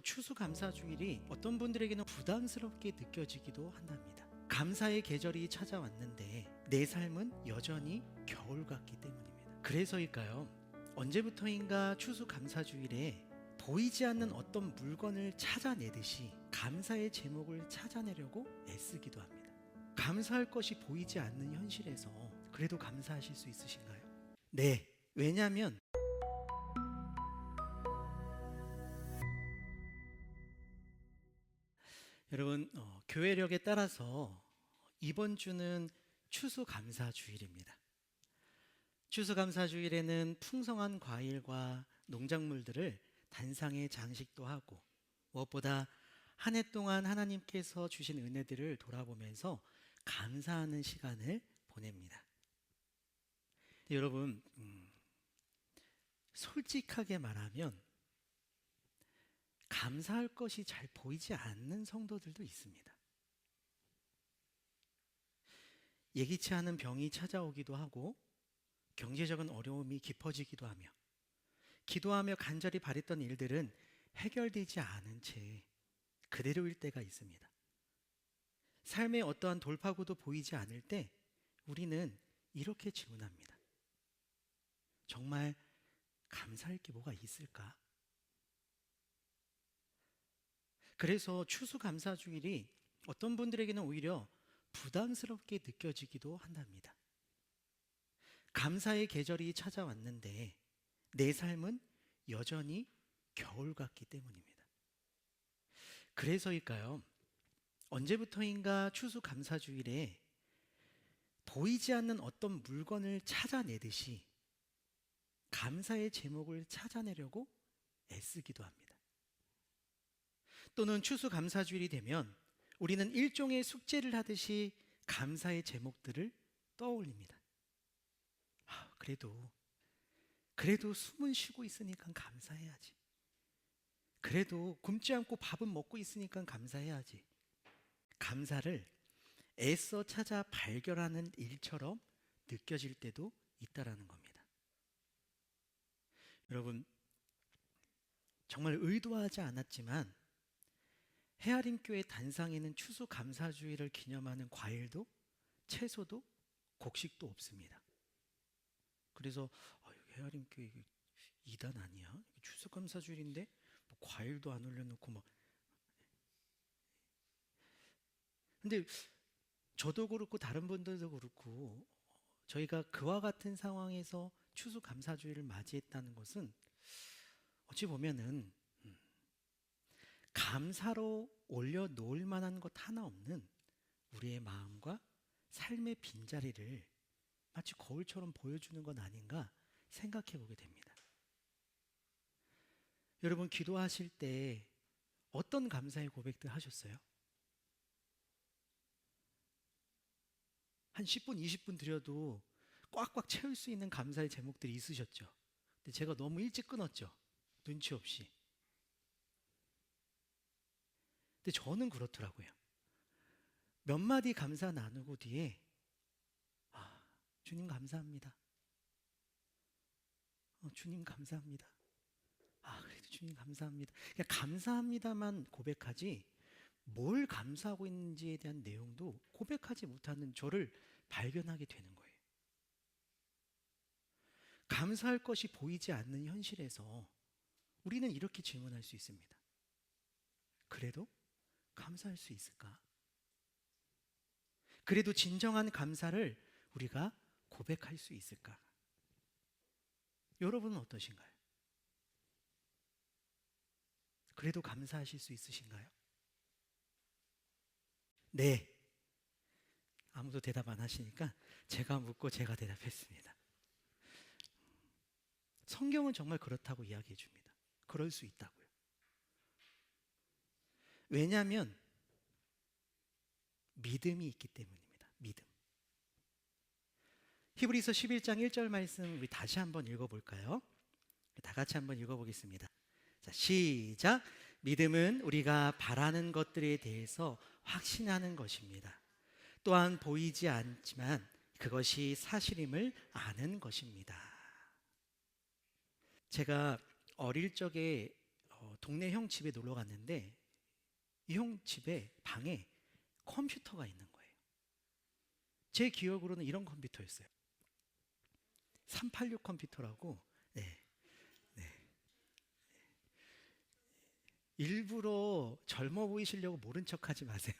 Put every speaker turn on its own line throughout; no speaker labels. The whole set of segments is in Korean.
추수감사주일이 어떤 분들에게는 부담스럽게 느껴지기도 한답니다. 감사의 계절이 찾아왔는데 내 삶은 여전히 겨울 같기 때문입니다. 그래서일까요? 언제부터인가 추수감사주일에 보이지 않는 어떤 물건을 찾아내듯이 감사의 제목을 찾아내려고 애쓰기도 합니다. 감사할 것이 보이지 않는 현실에서 그래도 감사하실 수 있으신가요? 네, 왜냐하면 여러분, 교회력에 따라서 이번 주는 추수감사주일입니다. 추수감사주일에는 풍성한 과일과 농작물들을 단상에 장식도 하고, 무엇보다 한 해 동안 하나님께서 주신 은혜들을 돌아보면서 감사하는 시간을 보냅니다. 여러분, 솔직하게 말하면 감사할 것이 잘 보이지 않는 성도들도 있습니다. 예기치 않은 병이 찾아오기도 하고 경제적인 어려움이 깊어지기도 하며 기도하며 간절히 바랬던 일들은 해결되지 않은 채 그대로일 때가 있습니다. 삶의 어떠한 돌파구도 보이지 않을 때 우리는 이렇게 질문합니다. 정말 감사할 게 뭐가 있을까? 그래서 추수감사주일이 어떤 분들에게는 오히려 부담스럽게 느껴지기도 한답니다. 감사의 계절이 찾아왔는데 내 삶은 여전히 겨울 같기 때문입니다. 그래서일까요? 언제부터인가 추수감사주일에 보이지 않는 어떤 물건을 찾아내듯이 감사의 제목을 찾아내려고 애쓰기도 합니다. 또는 추수감사주일이 되면 우리는 일종의 숙제를 하듯이 감사의 제목들을 떠올립니다. 그래도 숨은 쉬고 있으니까 감사해야지. 그래도 굶지 않고 밥은 먹고 있으니까 감사해야지. 감사를 애써 찾아 발견하는 일처럼 느껴질 때도 있다라는 겁니다. 여러분, 정말 의도하지 않았지만 헤아림교회 단상에는 추수감사주일을 기념하는 과일도 채소도 곡식도 없습니다. 그래서 여기 헤아림교회 이단 아니야? 추수감사주일인데 뭐 과일도 안 올려놓고 막. 근데 저도 그렇고 다른 분들도 그렇고 저희가 그와 같은 상황에서 추수감사주일을 맞이했다는 것은 어찌 보면은 감사로 올려놓을 만한 것 하나 없는 우리의 마음과 삶의 빈자리를 마치 거울처럼 보여주는 건 아닌가 생각해 보게 됩니다. 여러분, 기도하실 때 어떤 감사의 고백들 하셨어요? 한 10분, 20분 드려도 꽉꽉 채울 수 있는 감사의 제목들이 있으셨죠? 근데 제가 너무 일찍 끊었죠? 눈치 없이. 근데 저는 그렇더라고요. 몇 마디 감사 나누고 뒤에 주님 감사합니다. 주님 감사합니다. 그래도 주님 감사합니다. 그냥 감사합니다만 고백하지 뭘 감사하고 있는지에 대한 내용도 고백하지 못하는 저를 발견하게 되는 거예요. 감사할 것이 보이지 않는 현실에서 우리는 이렇게 질문할 수 있습니다. 그래도 감사할 수 있을까? 그래도 진정한 감사를 우리가 고백할 수 있을까? 여러분은 어떠신가요? 그래도 감사하실 수 있으신가요? 네. 아무도 대답 안 하시니까 제가 묻고 제가 대답했습니다. 성경은 정말 그렇다고 이야기해 줍니다. 그럴 수 있다고요. 왜냐하면 믿음이 있기 때문입니다. 믿음. 히브리서 11장 1절 말씀 우리 다시 한번 읽어볼까요? 다 같이 한번 읽어보겠습니다. 자, 시작. 믿음은 우리가 바라는 것들에 대해서 확신하는 것입니다. 또한 보이지 않지만 그것이 사실임을 아는 것입니다. 제가 어릴 적에 동네 형 집에 놀러 갔는데 이 형 집에 방에 컴퓨터가 있는 거예요. 제 기억으로는 이런 컴퓨터였어요. 386 컴퓨터라고. 네. 일부러 젊어 보이시려고 모른 척하지 마세요.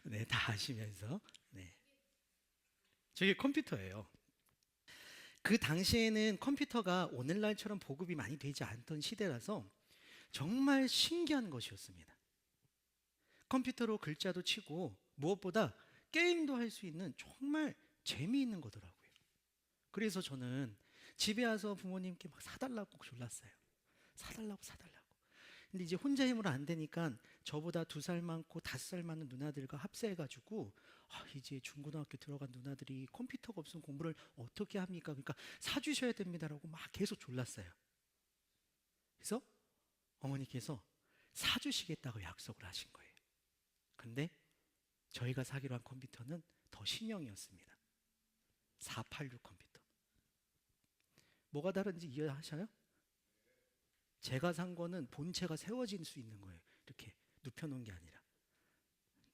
네, 다 아시면서. 네. 저게 컴퓨터예요. 그 당시에는 컴퓨터가 오늘날처럼 보급이 많이 되지 않던 시대라서 정말 신기한 것이었습니다. 컴퓨터로 글자도 치고 무엇보다 게임도 할 수 있는 정말 재미있는 거더라고요. 그래서 저는 집에 와서 부모님께 막 사달라고 졸랐어요. 사달라고. 근데 이제 혼자 힘으로 안 되니까 저보다 2살 많고 5살 많은 누나들과 합세해가지고 이제 중고등학교 들어간 누나들이 컴퓨터가 없으면 공부를 어떻게 합니까? 그러니까 사주셔야 됩니다라고 막 계속 졸랐어요. 그래서 어머니께서 사주시겠다고 약속을 하신 거예요. 근데 저희가 사기로 한 컴퓨터는 더 신형이었습니다. 486 컴퓨터. 뭐가 다른지 이해하셔요? 제가 산 거는 본체가 세워질 수 있는 거예요. 이렇게 눕혀놓은 게 아니라.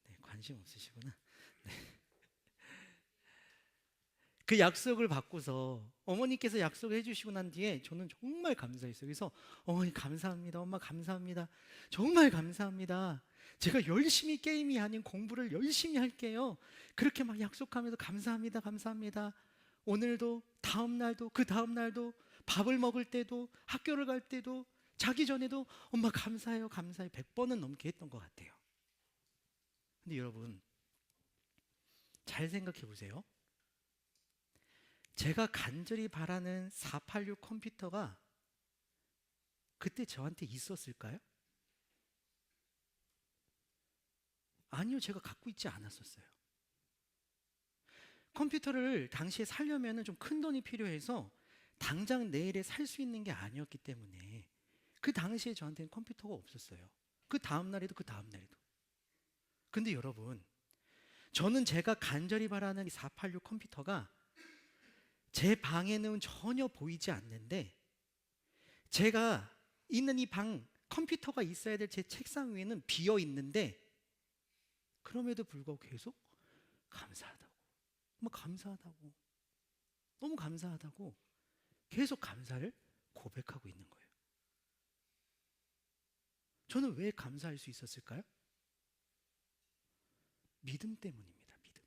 네, 관심 없으시구나. 네. 그 약속을 받고서 어머니께서 약속을 해주시고 난 뒤에 저는 정말 감사했어요. 그래서 어머니 감사합니다. 엄마 감사합니다. 정말 감사합니다. 제가 열심히 게임이 아닌 공부를 열심히 할게요. 그렇게 막 약속하면서 감사합니다. 감사합니다. 오늘도 다음 날도 그 다음 날도 밥을 먹을 때도 학교를 갈 때도 자기 전에도 엄마 감사해요. 감사해요. 100번은 넘게 했던 것 같아요. 근데 여러분 잘 생각해 보세요. 제가 간절히 바라는 486 컴퓨터가 그때 저한테 있었을까요? 아니요, 제가 갖고 있지 않았었어요. 컴퓨터를 당시에 사려면 좀 큰 돈이 필요해서 당장 내일에 살 수 있는 게 아니었기 때문에 그 당시에 저한테는 컴퓨터가 없었어요. 그 다음 날에도 그 다음 날에도. 근데 여러분, 저는 제가 간절히 바라는 486 컴퓨터가 제 방에는 전혀 보이지 않는데 제가 있는 이 방 컴퓨터가 있어야 될 제 책상 위에는 비어 있는데 그럼에도 불구하고 계속 감사하다고, 너무 감사하다고, 너무 감사하다고 계속 감사를 고백하고 있는 거예요. 저는 왜 감사할 수 있었을까요? 믿음 때문입니다. 믿음.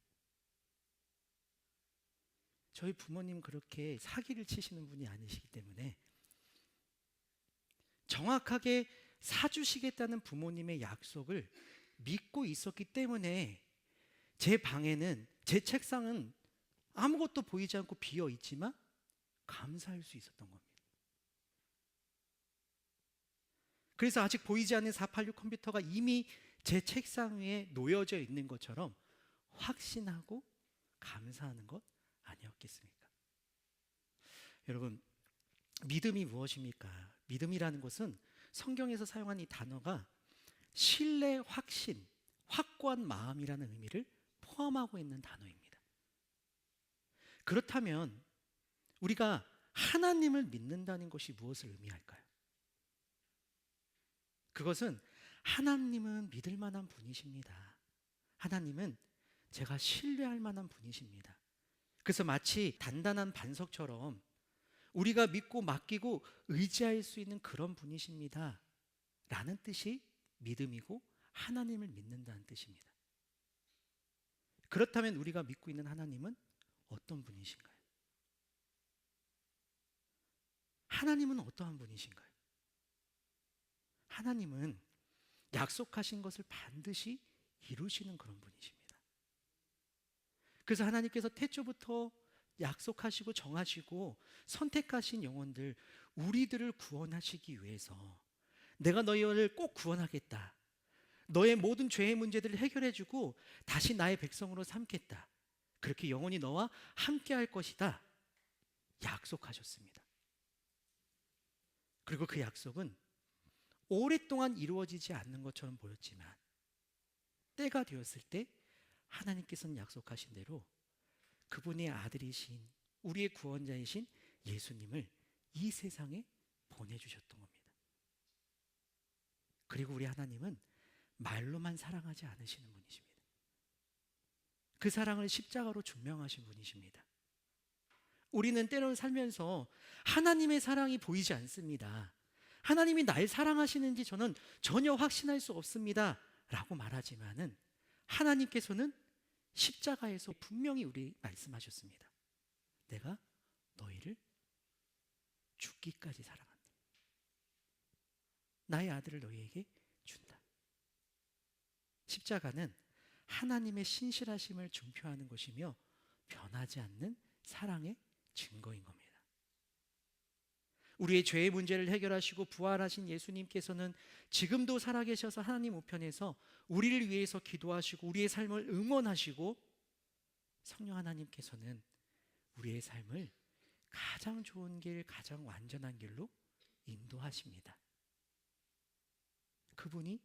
저희 부모님 그렇게 사기를 치시는 분이 아니시기 때문에 정확하게 사주시겠다는 부모님의 약속을 믿고 있었기 때문에 제 방에는, 제 책상은 아무것도 보이지 않고 비어 있지만 감사할 수 있었던 겁니다. 그래서 아직 보이지 않는 486 컴퓨터가 이미 제 책상 위에 놓여져 있는 것처럼 확신하고 감사하는 것 아니었겠습니까? 여러분, 믿음이 무엇입니까? 믿음이라는 것은 성경에서 사용한 이 단어가 신뢰, 확신, 확고한 마음이라는 의미를 포함하고 있는 단어입니다. 그렇다면 우리가 하나님을 믿는다는 것이 무엇을 의미할까요? 그것은 하나님은 믿을 만한 분이십니다. 하나님은 제가 신뢰할 만한 분이십니다. 그래서 마치 단단한 반석처럼 우리가 믿고 맡기고 의지할 수 있는 그런 분이십니다. 라는 뜻이 믿음이고 하나님을 믿는다는 뜻입니다. 그렇다면 우리가 믿고 있는 하나님은 어떤 분이신가요? 하나님은 어떠한 분이신가요? 하나님은 약속하신 것을 반드시 이루시는 그런 분이십니다. 그래서 하나님께서 태초부터 약속하시고 정하시고 선택하신 영혼들, 우리들을 구원하시기 위해서 내가 너희를 꼭 구원하겠다, 너의 모든 죄의 문제들을 해결해주고 다시 나의 백성으로 삼겠다, 그렇게 영원히 너와 함께 할 것이다 약속하셨습니다. 그리고 그 약속은 오랫동안 이루어지지 않는 것처럼 보였지만 때가 되었을 때 하나님께서는 약속하신 대로 그분의 아들이신, 우리의 구원자이신 예수님을 이 세상에 보내주셨던 겁니다. 그리고 우리 하나님은 말로만 사랑하지 않으시는 분이십니다. 그 사랑을 십자가로 증명하신 분이십니다. 우리는 때론 살면서 하나님의 사랑이 보이지 않습니다. 하나님이 날 사랑하시는지 저는 전혀 확신할 수 없습니다 라고 말하지만은 하나님께서는 십자가에서 분명히 우리 말씀하셨습니다. 내가 너희를 죽기까지 사랑한다. 나의 아들을 너희에게 준다. 십자가는 하나님의 신실하심을 증표하는 것이며 변하지 않는 사랑의 증거인 겁니다. 우리의 죄의 문제를 해결하시고 부활하신 예수님께서는 지금도 살아계셔서 하나님 우편에서 우리를 위해서 기도하시고 우리의 삶을 응원하시고, 성령 하나님께서는 우리의 삶을 가장 좋은 길, 가장 완전한 길로 인도하십니다. 그분이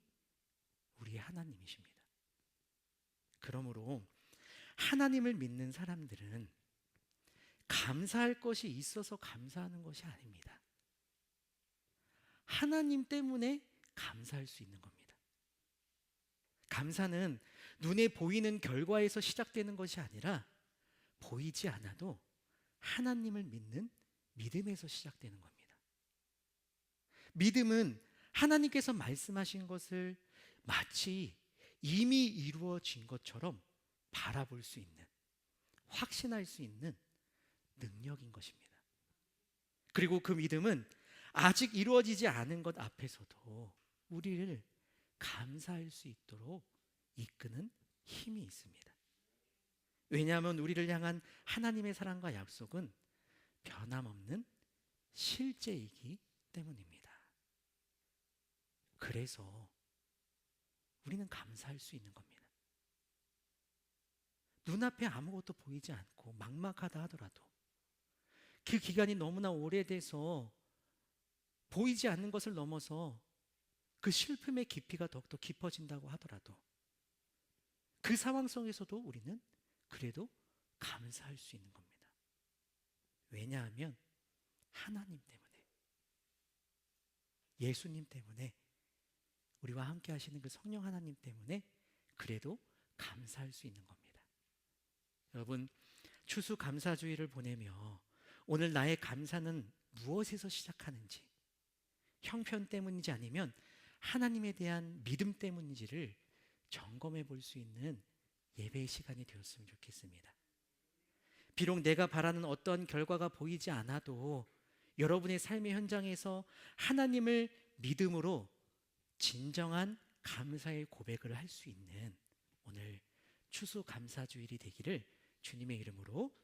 우리의 하나님이십니다. 그러므로 하나님을 믿는 사람들은 감사할 것이 있어서 감사하는 것이 아닙니다. 하나님 때문에 감사할 수 있는 겁니다. 감사는 눈에 보이는 결과에서 시작되는 것이 아니라 보이지 않아도 하나님을 믿는 믿음에서 시작되는 겁니다. 믿음은 하나님께서 말씀하신 것을 마치 이미 이루어진 것처럼 바라볼 수 있는, 확신할 수 있는 능력인 것입니다. 그리고 그 믿음은 아직 이루어지지 않은 것 앞에서도 우리를 감사할 수 있도록 이끄는 힘이 있습니다. 왜냐하면 우리를 향한 하나님의 사랑과 약속은 변함없는 실제이기 때문입니다. 그래서 우리는 감사할 수 있는 겁니다. 눈앞에 아무것도 보이지 않고 막막하다 하더라도, 그 기간이 너무나 오래돼서 보이지 않는 것을 넘어서 그 슬픔의 깊이가 더욱더 깊어진다고 하더라도, 그 상황 속에서도 우리는 그래도 감사할 수 있는 겁니다. 왜냐하면 하나님 때문에, 예수님 때문에, 우리와 함께 하시는 그 성령 하나님 때문에 그래도 감사할 수 있는 겁니다. 여러분, 추수감사주의를 보내며 오늘 나의 감사는 무엇에서 시작하는지, 형편 때문인지 아니면 하나님에 대한 믿음 때문인지를 점검해 볼 수 있는 예배의 시간이 되었으면 좋겠습니다. 비록 내가 바라는 어떤 결과가 보이지 않아도 여러분의 삶의 현장에서 하나님을 믿음으로 진정한 감사의 고백을 할 수 있는 오늘 추수감사주일이 되기를 주님의 이름으로